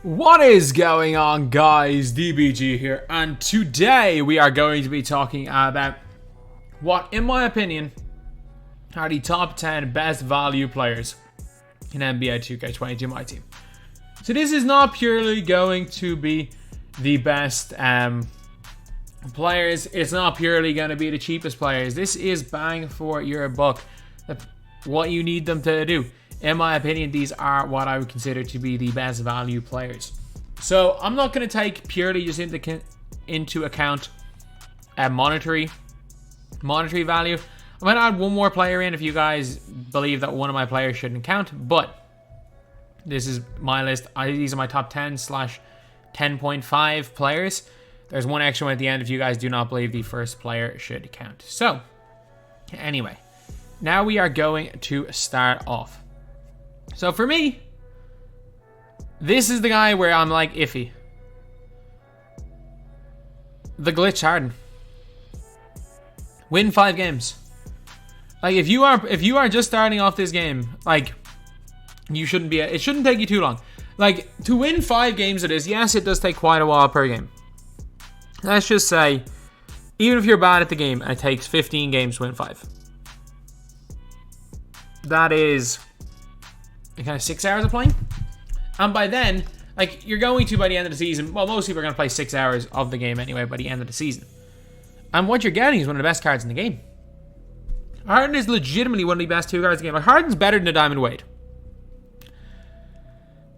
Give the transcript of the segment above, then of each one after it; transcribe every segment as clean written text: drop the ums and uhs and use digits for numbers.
What is going on, guys? DBG here, and today we are going to be talking about what, in my opinion, are the top 10 best value players in NBA 2K22 MyTEAM. So this is not purely going to be the best players. It's not purely going to be the cheapest players. This is bang for your buck. What you need them to do. In my opinion, these are what I would consider to be the best value players. So I'm not going to take purely just into account monetary value. I'm going to add one more player in if you guys believe that one of my players shouldn't count. But this is my list. These are my top 10/10.5 players. There's one extra one at the end if you guys do not believe the first player should count. So anyway, now we are going to start off. So for me, this is the guy where I'm like iffy. The glitch Harden. Win 5 games. Like if you are just starting off this game, like you shouldn't be. It shouldn't take you too long. Like to win 5 games of this, yes, it does take quite a while per game. Let's just say, even if you're bad at the game and it takes 15 games to win 5, that is kind of 6 hours of playing. And by then, like you're going to by the end of the season, well, most people are going to play 6 hours of the game anyway by the end of the season. And what you're getting is one of the best cards in the game. Harden is legitimately one of the best 2 cards in the game. Like Harden's better than a Diamond Wade.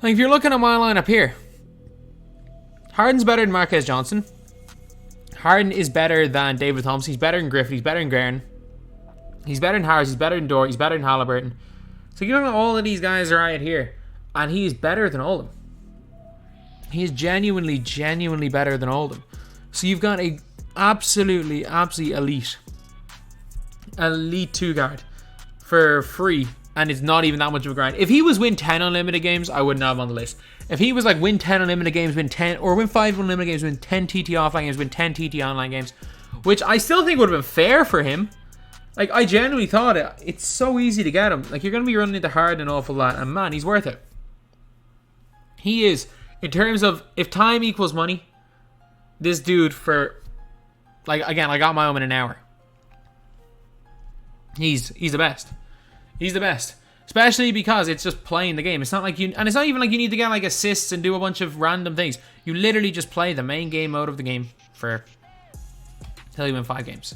Like if you're looking at my lineup here, Harden's better than Marquez Johnson. Harden is better than David Thompson. He's better than Griffin. He's better than Guerin. He's better than Harris. He's better than Dort. He's better than Halliburton. So you look at all of these guys right here, and he's better than all of them. He is genuinely better than all of them. So you've got a absolutely elite 2 guard for free, and it's not even that much of a grind. If he was win 10 unlimited games, I wouldn't have him on the list. If he was like win 10 unlimited games, win 10, or win 5 unlimited games, win 10 TT offline games, win 10 TT online games, which I still think would have been fair for him. Like, I genuinely thought it's so easy to get him. Like, you're going to be running into Harden an awful lot. And, man, he's worth it. He is. In terms of, if time equals money, this dude for, like, again, I got my own in an hour. He's the best. He's the best. Especially because it's just playing the game. It's not like you, and it's not even like you need to get, like, assists and do a bunch of random things. You literally just play the main game mode of the game till you win 5 games.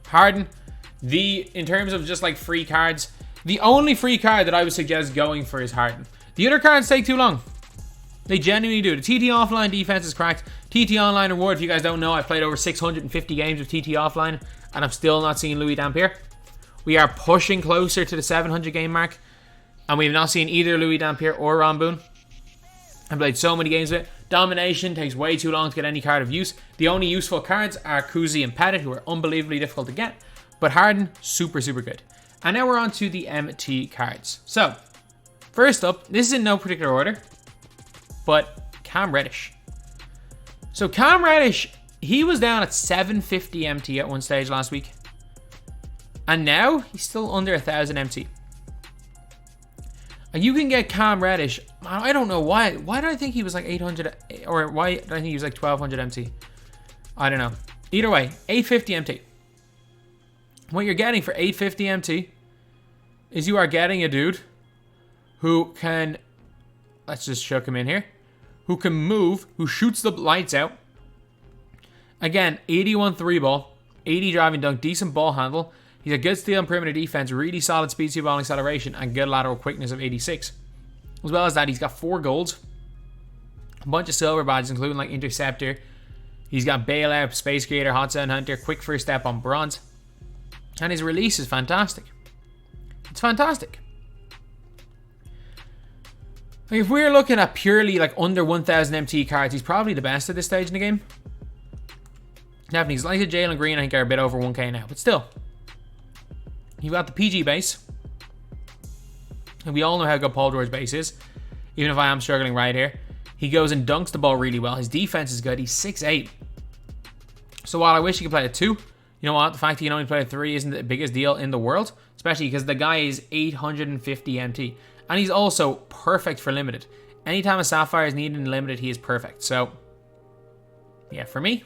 Harden. In terms of just like free cards, the only free card that I would suggest going for is Harden. The other cards take too long. They genuinely do. The TT offline defense is cracked. TT online reward, if you guys don't know, I've played over 650 games of TT offline, and I'm still not seeing Louis Dampier. We are pushing closer to the 700 game mark, and we have not seen either Louis Dampier or Ron Boone. I've played so many games with it. Domination takes way too long to get any card of use. The only useful cards are Kuzi and Pettit, who are unbelievably difficult to get. But Harden, super good. And now we're on to the MT cards. So, first up, this is in no particular order, but Cam Reddish. So Cam Reddish, he was down at 750 MT at one stage last week. And now, he's still under 1,000 MT. And you can get Cam Reddish, I don't know why. Why did I think he was like 800, or why did I think he was like 1,200 MT? I don't know. Either way, 850 MT. What you're getting for 850 MT is you are getting a dude who can, let's just chuck him in here, who can move, who shoots the lights out. Again, 81 3 ball, 80 driving dunk, decent ball handle. He's a good steal and perimeter defense, really solid speed, speed ball acceleration, and good lateral quickness of 86. As well as that, he's got 4 golds, a bunch of silver badges, including like interceptor. He's got bailout, space creator, hot zone hunter, quick first step on bronze. And his release is fantastic. It's fantastic. Like if we're looking at purely like under 1,000 MT cards, he's probably the best at this stage in the game. Definitely, he's like a Jalen Green, I think, are a bit over 1K now. But still, you've got the PG base. And we all know how good Paul George's base is. Even if I am struggling right here. He goes and dunks the ball really well. His defense is good. He's 6'8". So while I wish he could play a 2, you know what? The fact that he can only play a 3 isn't the biggest deal in the world. Especially because the guy is 850 MT. And he's also perfect for limited. Anytime a Sapphire is needed in limited, he is perfect. So, yeah, for me,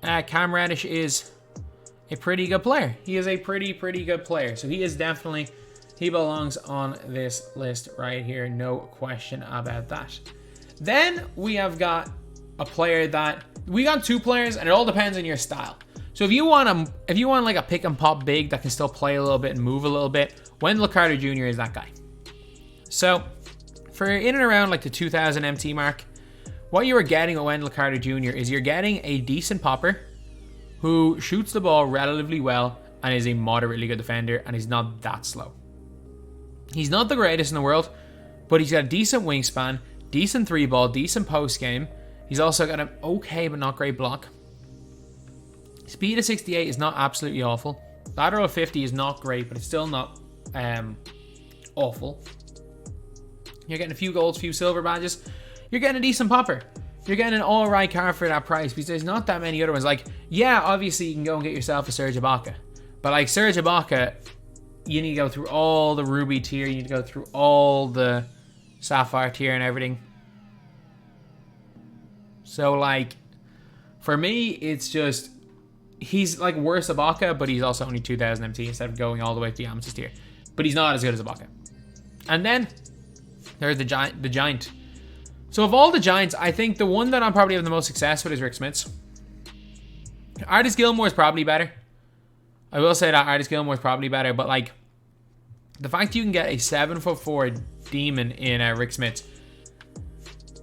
Cam Reddish is a pretty good player. He is a pretty good player. So he is definitely, he belongs on this list right here. No question about that. Then we have got a player that, we got 2 players, and it all depends on your style. So if you want like a pick and pop big that can still play a little bit and move a little bit, Wendell Carter Jr. is that guy. So for in and around like the 2000 MT mark, what you are getting with Wendell Carter Jr. is you're getting a decent popper who shoots the ball relatively well and is a moderately good defender, and he's not that slow. He's not the greatest in the world, but he's got a decent wingspan, decent 3-ball, decent post game. He's also got an okay but not great block. Speed of 68 is not absolutely awful. Lateral of 50 is not great, but it's still not awful. You're getting a few golds, a few silver badges. You're getting a decent popper. You're getting an alright card for that price, because there's not that many other ones. Like, yeah, obviously you can go and get yourself a Serge Ibaka. But like Serge Ibaka, you need to go through all the Ruby tier. You need to go through all the Sapphire tier and everything. So like, for me, it's just, he's like worse Ibaka, but he's also only 2000 MT instead of going all the way to the Amethyst tier. But he's not as good as Ibaka. And then there's the Giant. So of all the Giants, I think the one that I'm probably having the most success with is Rick Smits. Artis Gilmore is probably better. I will say that Artis Gilmore is probably better, but like, the fact you can get a 7'4" demon in Rick Smits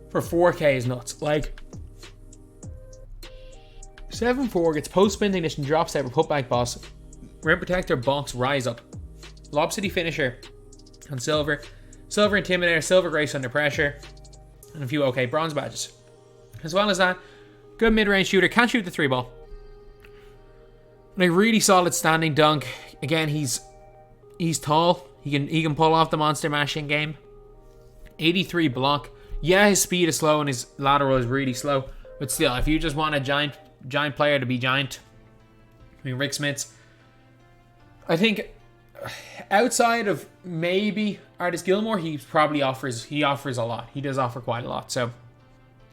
for 4K is nuts. Like, 7'4" gets post spin ignition, drop step, putback boss, rim protector, box, rise up, lob city finisher, and silver intimidator, silver grace under pressure, and a few okay bronze badges. As well as that, good mid-range shooter, can't shoot the 3-ball. And a really solid standing dunk. Again, he's tall. He can pull off the monster mashing game. 83 block. Yeah, his speed is slow and his lateral is really slow. But still, if you just want a giant player to be giant, I mean, Rick Smits, I think outside of maybe Artis Gilmore, he offers a lot. He does offer quite a lot. So,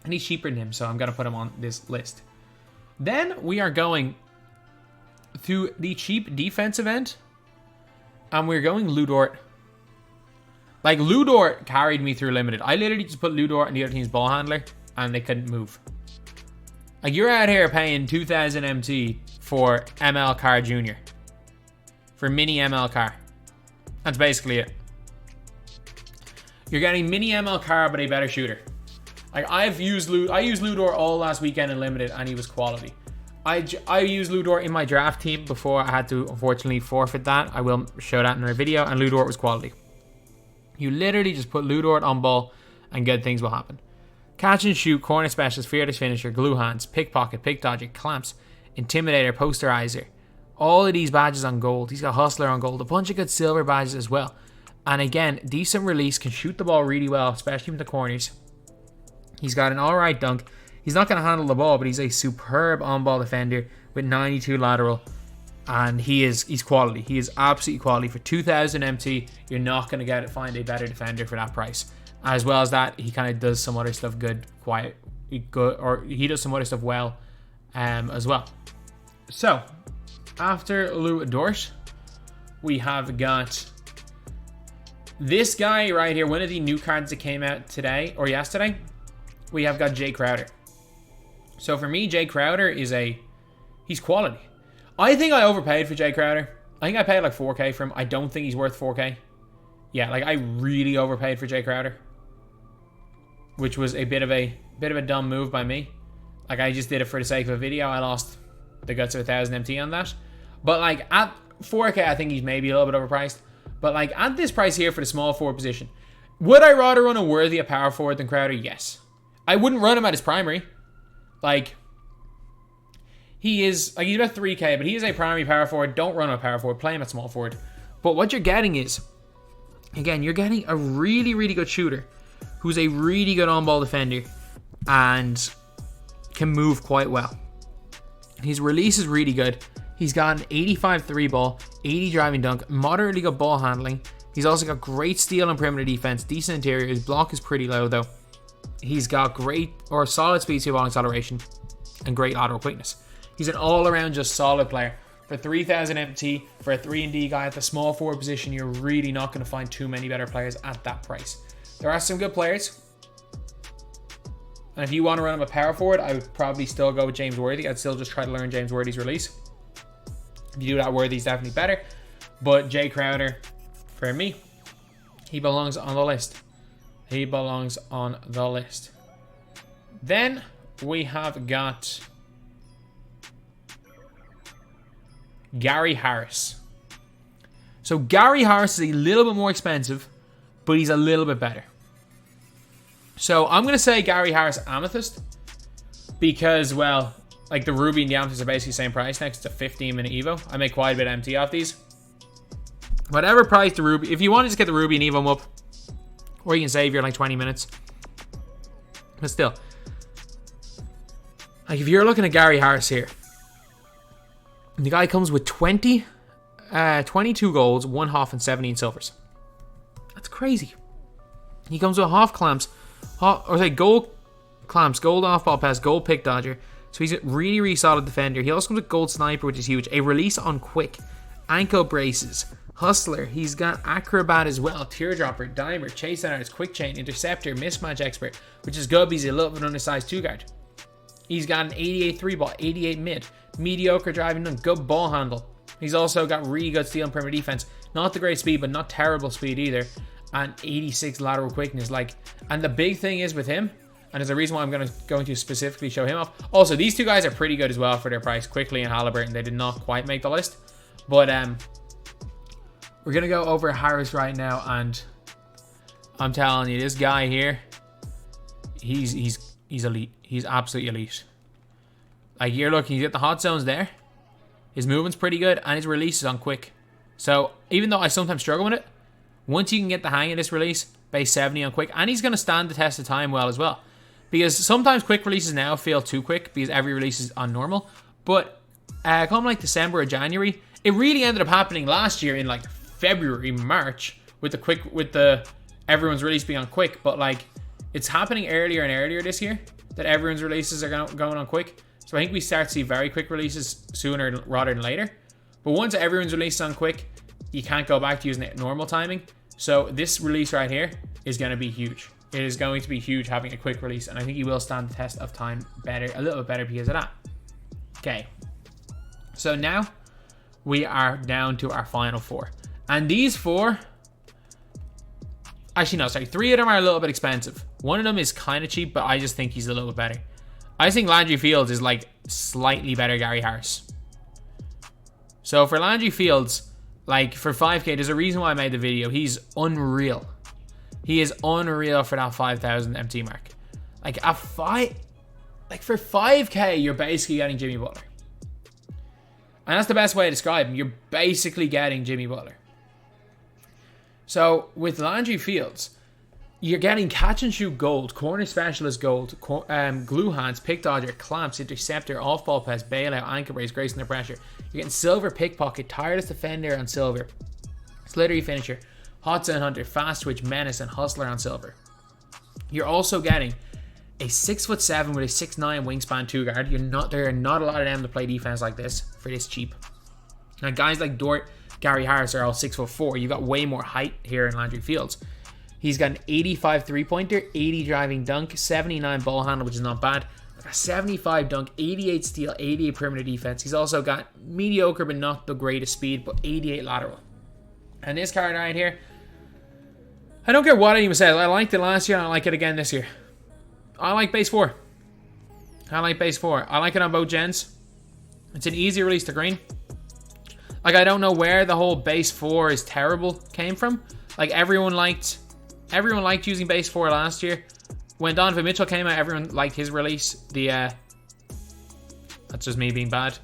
and he's cheaper than him, so I'm going to put him on this list. Then we are going to the cheap defensive end, and we're going Lu Dort. Like, Lu Dort carried me through limited. I literally just put Lu Dort and the other team's ball handler, and they couldn't move. Like, you're out here paying 2000 MT for ML Carr Jr. For mini ML Carr. That's basically it. You're getting mini ML Carr, but a better shooter. Like, I used Lu Dort all last weekend in limited, and he was quality. I used Lu Dort in my draft team before I had to unfortunately forfeit that. I will show that in our video, and Lu Dort was quality. You literally just put Lu Dort on ball and good things will happen. Catch and shoot, corner specialist, fearless finisher, glue hands, pickpocket, pick dodger, clamps, intimidator, posterizer. All of these badges on gold. He's got hustler on gold. A bunch of good silver badges as well. And again, decent release, can shoot the ball really well, especially from the corners. He's got an alright dunk. He's not going to handle the ball, but he's a superb on-ball defender with 92 lateral. And he's quality. He is absolutely quality. For 2000 MT, you're not going to find a better defender for that price. As well as that, he kind of does some other stuff he does some other stuff well as well. So, after Lu Dort, we have got this guy right here. One of the new cards that came out today or yesterday. We have got Jay Crowder. So for me, Jay Crowder he's quality. I think I overpaid for Jay Crowder. I think I paid like 4K for him. I don't think he's worth 4K. Yeah, like I really overpaid for Jay Crowder, which was a bit of a dumb move by me. Like, I just did it for the sake of a video. I lost the guts of 1000 MT on that. But like at 4K, I think he's maybe a little bit overpriced. But like at this price here for the small forward position, would I rather run a worthy a power forward than Crowder? Yes. I wouldn't run him at his primary. Like, he's about 3K, but he is a primary power forward. Don't run him at power forward. Play him at small forward. But what you're getting is, again, you're getting a really, really good shooter who's a really good on-ball defender and can move quite well. His release is really good. He's got an 85 3-ball, 80 driving dunk, moderately good ball handling, He's also got great steal and perimeter defense, decent interior. His block is pretty low though. He's got great or solid speed to ball acceleration and great lateral quickness. He's an all-around just solid player. For 3,000 MT, for a 3-and-D guy at the small forward position, you're really not going to find too many better players at that price. There are some good players. And if you want to run him a power forward, I would probably still go with James Worthy. I'd still just try to learn James Worthy's release. If you do that, Worthy's definitely better. But Jay Crowder, for me, he belongs on the list. He belongs on the list. Then we have got Gary Harris. So Gary Harris is a little bit more expensive, but he's a little bit better. So I'm going to say Gary Harris Amethyst because, well, like the Ruby and the Amethyst are basically the same price next to 15-minute Evo. I make quite a bit of MT off these. Whatever price the Ruby, if you want to just get the Ruby and Evo up, or you can save your like 20 minutes. But still, like if you're looking at Gary Harris here, the guy comes with 22 golds, 1 half, and 17 silvers. That's crazy. He comes with half clamps, gold clamps, gold off ball pass, gold pick dodger. So he's a really, really solid defender. He also comes with gold sniper, which is huge. A release on quick, ankle braces, hustler. He's got acrobat as well, teardropper, dimer, chase artist, quick chain, interceptor, mismatch expert, which is good. He's a little bit undersized 2-guard. He's got an 88 3-ball, 88 mid, mediocre driving and good ball handle. He's also got really good steal and perimeter defense. Not the great speed, but not terrible speed either. And 86 lateral quickness. And the big thing is with him, and there's a reason why I'm going to specifically show him off. Also, these two guys are pretty good as well for their price. Quickly and Halliburton, they did not quite make the list. But we're going to go over Harris right now, and I'm telling you, this guy here, he's elite. He's absolutely elite. Like, you're looking, he's got the hot zones there. His movement's pretty good, and his release is on quick. So, even though I sometimes struggle with it, once you can get the hang of this release, base 70 on quick, and he's going to stand the test of time well as well. Because sometimes quick releases now feel too quick, because every release is on normal. But, come like December or January, it really ended up happening last year in like February, March, with the everyone's release being on quick. But like, it's happening earlier and earlier this year that everyone's releases are going on quick. So I think we start to see very quick releases sooner rather than later. But once everyone's released on quick, you can't go back to using it normal timing. So this release right here is going to be huge. It is going to be huge having a quick release. And I think he will stand the test of time better, a little bit better because of that. Okay. So now we are down to our final 4. And these 4... Actually, no, sorry. 3 of them are a little bit expensive. One of them is kind of cheap, but I just think he's a little bit better. I think Landry Fields is like slightly better Gary Harris. So for Landry Fields, like for 5k, there's a reason why I made the video. He's unreal. He is unreal for that 5,000 MT mark. Like for 5k, you're basically getting Jimmy Butler. And that's the best way to describe him. You're basically getting Jimmy Butler. So with Landry Fields, you're getting catch and shoot gold, corner specialist gold, glue hands, pick dodger, clamps, interceptor, off ball pass, bailout, anchor brace, grace under pressure. You're getting silver pickpocket, tireless defender on silver, slittery finisher, hot zone hunter, fast twitch, menace, and hustler on silver. You're also getting a 6'7" with a 6'9" wingspan 2-guard. There are not a lot of them to play defense like this for this cheap. Now guys like Dort, Gary Harris are all 6'4". You've got way more height here in Landry Fields. He's got an 85 3-pointer, 80 driving dunk, 79 ball handle, which is not bad. A 75 dunk, 88 steal, 88 perimeter defense. He's also got mediocre but not the greatest speed, but 88 lateral. And this card right here, I don't care what anyone says. I liked it last year and I like it again this year. I like base 4. I like base 4. I like it on both gens. It's an easy release to green. Like, I don't know where the whole base 4 is terrible came from. Like, everyone liked using base 4 last year. When Donovan Mitchell came out, everyone liked his release. That's just me being bad.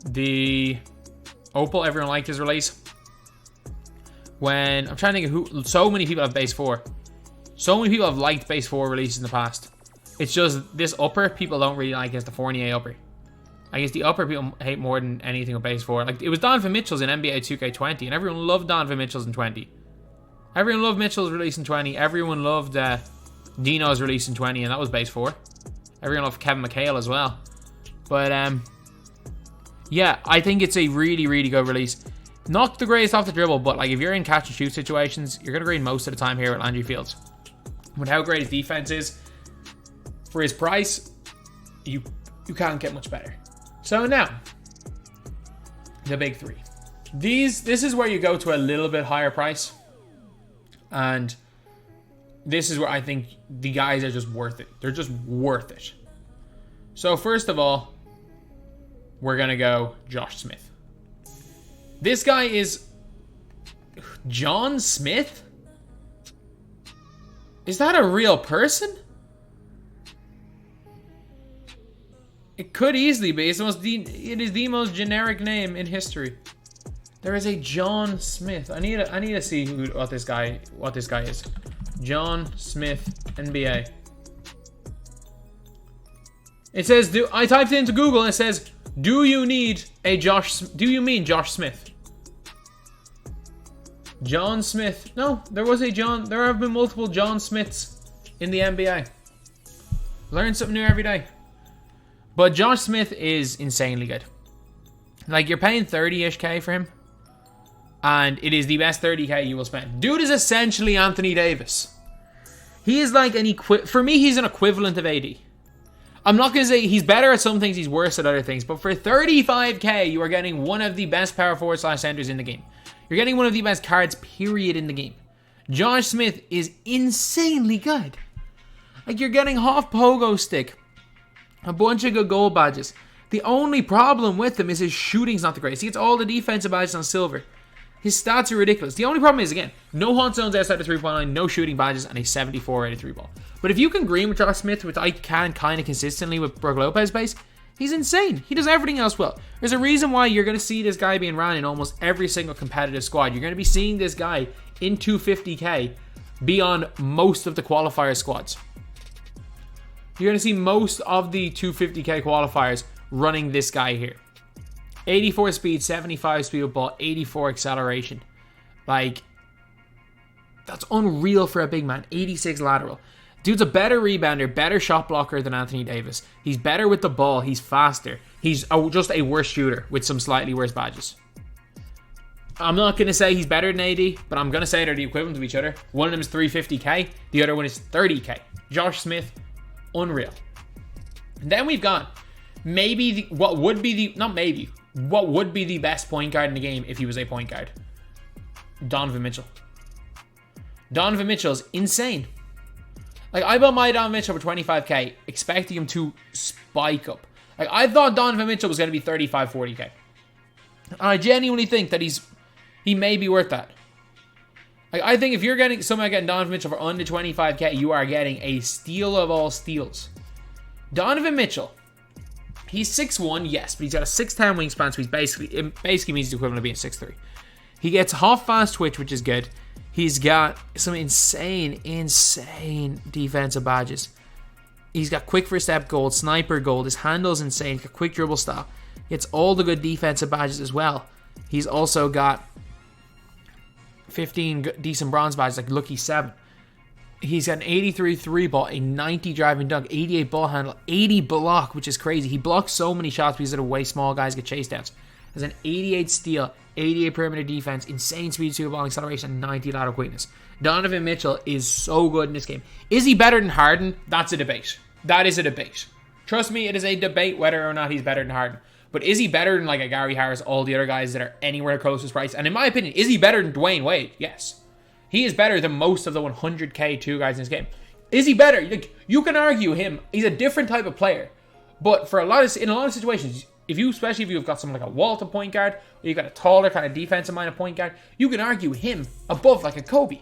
The Opal, everyone liked his release. When I'm trying to think of who, so many people have base 4. So many people have liked base 4 releases in the past. It's just this upper people don't really like. It's the Fournier upper. I guess the upper people hate more than anything with base 4. Like, it was Donovan Mitchell's in NBA 2K20, and everyone loved Donovan Mitchell's in 20. Everyone loved Mitchell's releasing 20. Everyone loved Dino's releasing 20, and that was base 4. Everyone loved Kevin McHale as well. But, yeah, I think it's a really, really good release. Not the greatest off the dribble, but like if you're in catch and shoot situations, you're going to green most of the time here at Landry Fields. With how great his defense is, for his price, you can't get much better. So now, the big three. This is where you go to a little bit higher price. And this is where I think the guys are just worth it. They're just worth it. So first of all, we're going to go Josh Smith. This guy is John Smith? Is that a real person? It could easily be. It is the most generic name in history. There is a John Smith. I need to see what this guy is. John Smith, NBA. It says, I typed it into Google and it says, do you mean Josh Smith? John Smith. No, there was a John. There have been multiple John Smiths in the NBA. Learn something new every day. But Josh Smith is insanely good. Like, you're paying 30-ish K for him. And it is the best 30K you will spend. Dude is essentially Anthony Davis. He is like for me, he's an equivalent of AD. I'm not going to say he's better at some things, he's worse at other things. But for 35K, you are getting one of the best power forward / centers in the game. You're getting one of the best cards, period, in the game. Josh Smith is insanely good. Like, you're getting half pogo stick, a bunch of good gold badges. The only problem with him is his shooting's not the greatest. He gets all the defensive badges on silver. His stats are ridiculous. The only problem is, again, no haunt zones outside the 3-point line, no shooting badges, and a 74 rated 3 ball. But if you can green with Josh Smith, which I can kind of consistently with Brook Lopez base, he's insane. He does everything else well. There's a reason why you're going to see this guy being ran in almost every single competitive squad. You're going to be seeing this guy in 250K be on most of the qualifier squads. You're going to see most of the 250K qualifiers running this guy here. 84 speed, 75 speed with ball, 84 acceleration. Like, that's unreal for a big man. 86 lateral. Dude's a better rebounder, better shot blocker than Anthony Davis. He's better with the ball. He's faster. He's just a worse shooter with some slightly worse badges. I'm not going to say he's better than AD, but I'm going to say they're the equivalent of each other. One of them is 350K. The other one is 30K. Josh Smith, unreal. And then we've got what would be the best point guard in the game if he was a point guard. Donovan Mitchell. Donovan Mitchell's insane. Like, I bought my Donovan Mitchell for 25K, expecting him to spike up. Like, I thought Donovan Mitchell was going to be 35, 40K. And I genuinely think that he may be worth that. Like, I think if you're getting Donovan Mitchell for under 25K, you are getting a steal of all steals. Donovan Mitchell, he's 6'1", yes, but he's got a 6'10" wingspan, so it basically means he's equivalent to being 6'3". He gets half fast twitch, which is good. He's got some insane defensive badges. He's got quick first step gold, sniper gold. His handle's insane. He's got quick dribble style. He gets all the good defensive badges as well. He's also got 15 decent bronze badges, like Lucky 7. He's got an 83 3 ball, a 90 driving dunk, 88 ball handle, 80 block, which is crazy. He blocks so many shots because of the way small guys get chased downs. Has an 88 steal, 88 perimeter defense, insane speed, super ball acceleration, and 90 lateral quickness. Donovan Mitchell is so good in this game. Is he better than Harden? That's a debate. That is a debate. Trust me, it is a debate whether or not he's better than Harden. But is he better than like a Gary Harris, all the other guys that are anywhere close to his price? And in my opinion, is he better than Dwayne Wade? Yes. He is better than most of the 100K 2 guys in this game. Is he better? Like, you can argue him. He's a different type of player. But in a lot of situations, especially if you've got someone like a Walton point guard, or you've got a taller kind of defensive-minded point guard, you can argue him above like a Kobe.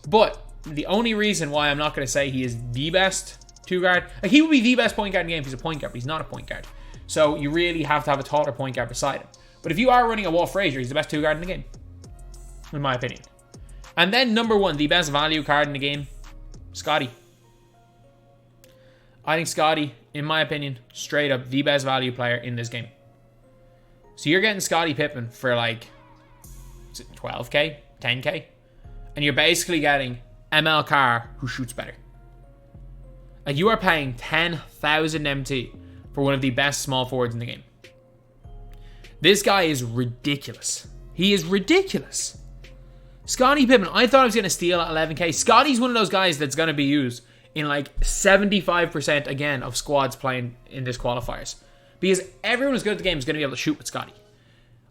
But the only reason why I'm not going to say he is the best 2 guard, like he would be the best point guard in the game if he's a point guard, but he's not a point guard. So you really have to have a taller point guard beside him. But if you are running a Walt Frazier, he's the best 2 guard in the game, in my opinion. And then number 1, the best value card in the game, Scotty. I think Scotty, in my opinion, straight up the best value player in this game. So you're getting Scottie Pippen for like, is it 12K? 10K? And you're basically getting ML Carr, who shoots better. Like, you are paying 10,000 MT for one of the best small forwards in the game. This guy is ridiculous. He is ridiculous. Scottie Pippen, I thought I was going to steal at 11k. Scotty's one of those guys that's going to be used in like 75% again of squads playing in this qualifiers. Because everyone who's good at the game is going to be able to shoot with Scotty.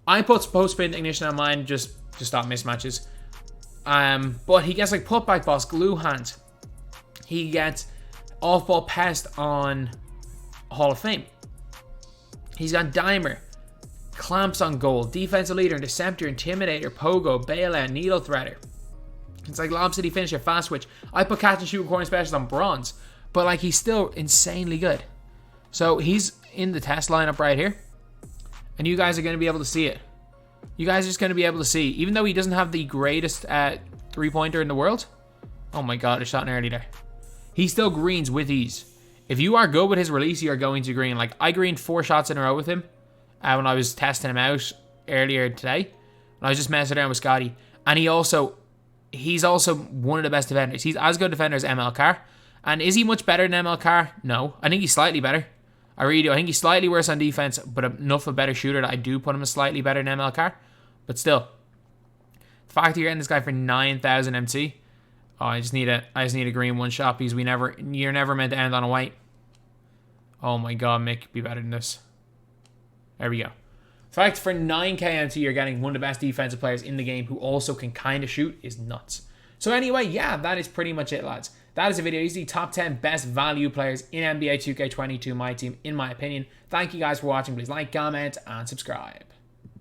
I put post-spin ignition on mine just to stop mismatches. But he gets like putback boss, glue hand. He gets off-ball pest on Hall of Fame. He's got dimer, clamps on goal, defensive leader, interceptor, intimidator, pogo, bailout, needle threader. It's like Lob City finisher, fast switch. I put catch and shoot corner specialist on bronze, but like he's still insanely good. So he's in the test lineup right here, and you guys are going to be able to see it. You guys are just going to be able to see, even though he doesn't have the greatest three-pointer in the world. Oh my god, I shot an early there. He still greens with ease. If you are good with his release, you are going to green. Like, I greened 4 shots in a row with him when I was testing him out earlier today. When I was just messing around with Scotty. And he's also one of the best defenders. He's as good a defender as ML Carr. And is he much better than ML Carr? No. I think he's slightly better. I really do. I think he's slightly worse on defense, but enough of a better shooter that I do put him as slightly better than ML Carr. But still, the fact that you're getting this guy for 9,000 MT, oh, I just need a green one shot because you're never meant to end on a white. Oh my god, Mick, be better than this. There we go. The fact for 9k MT you're getting one of the best defensive players in the game who also can kind of shoot is nuts. So anyway, yeah, that is pretty much it, lads. That is a video. These are the top 10 best value players in NBA 2K22 MyTEAM, in my opinion. Thank you guys for watching. Please like, comment, and subscribe.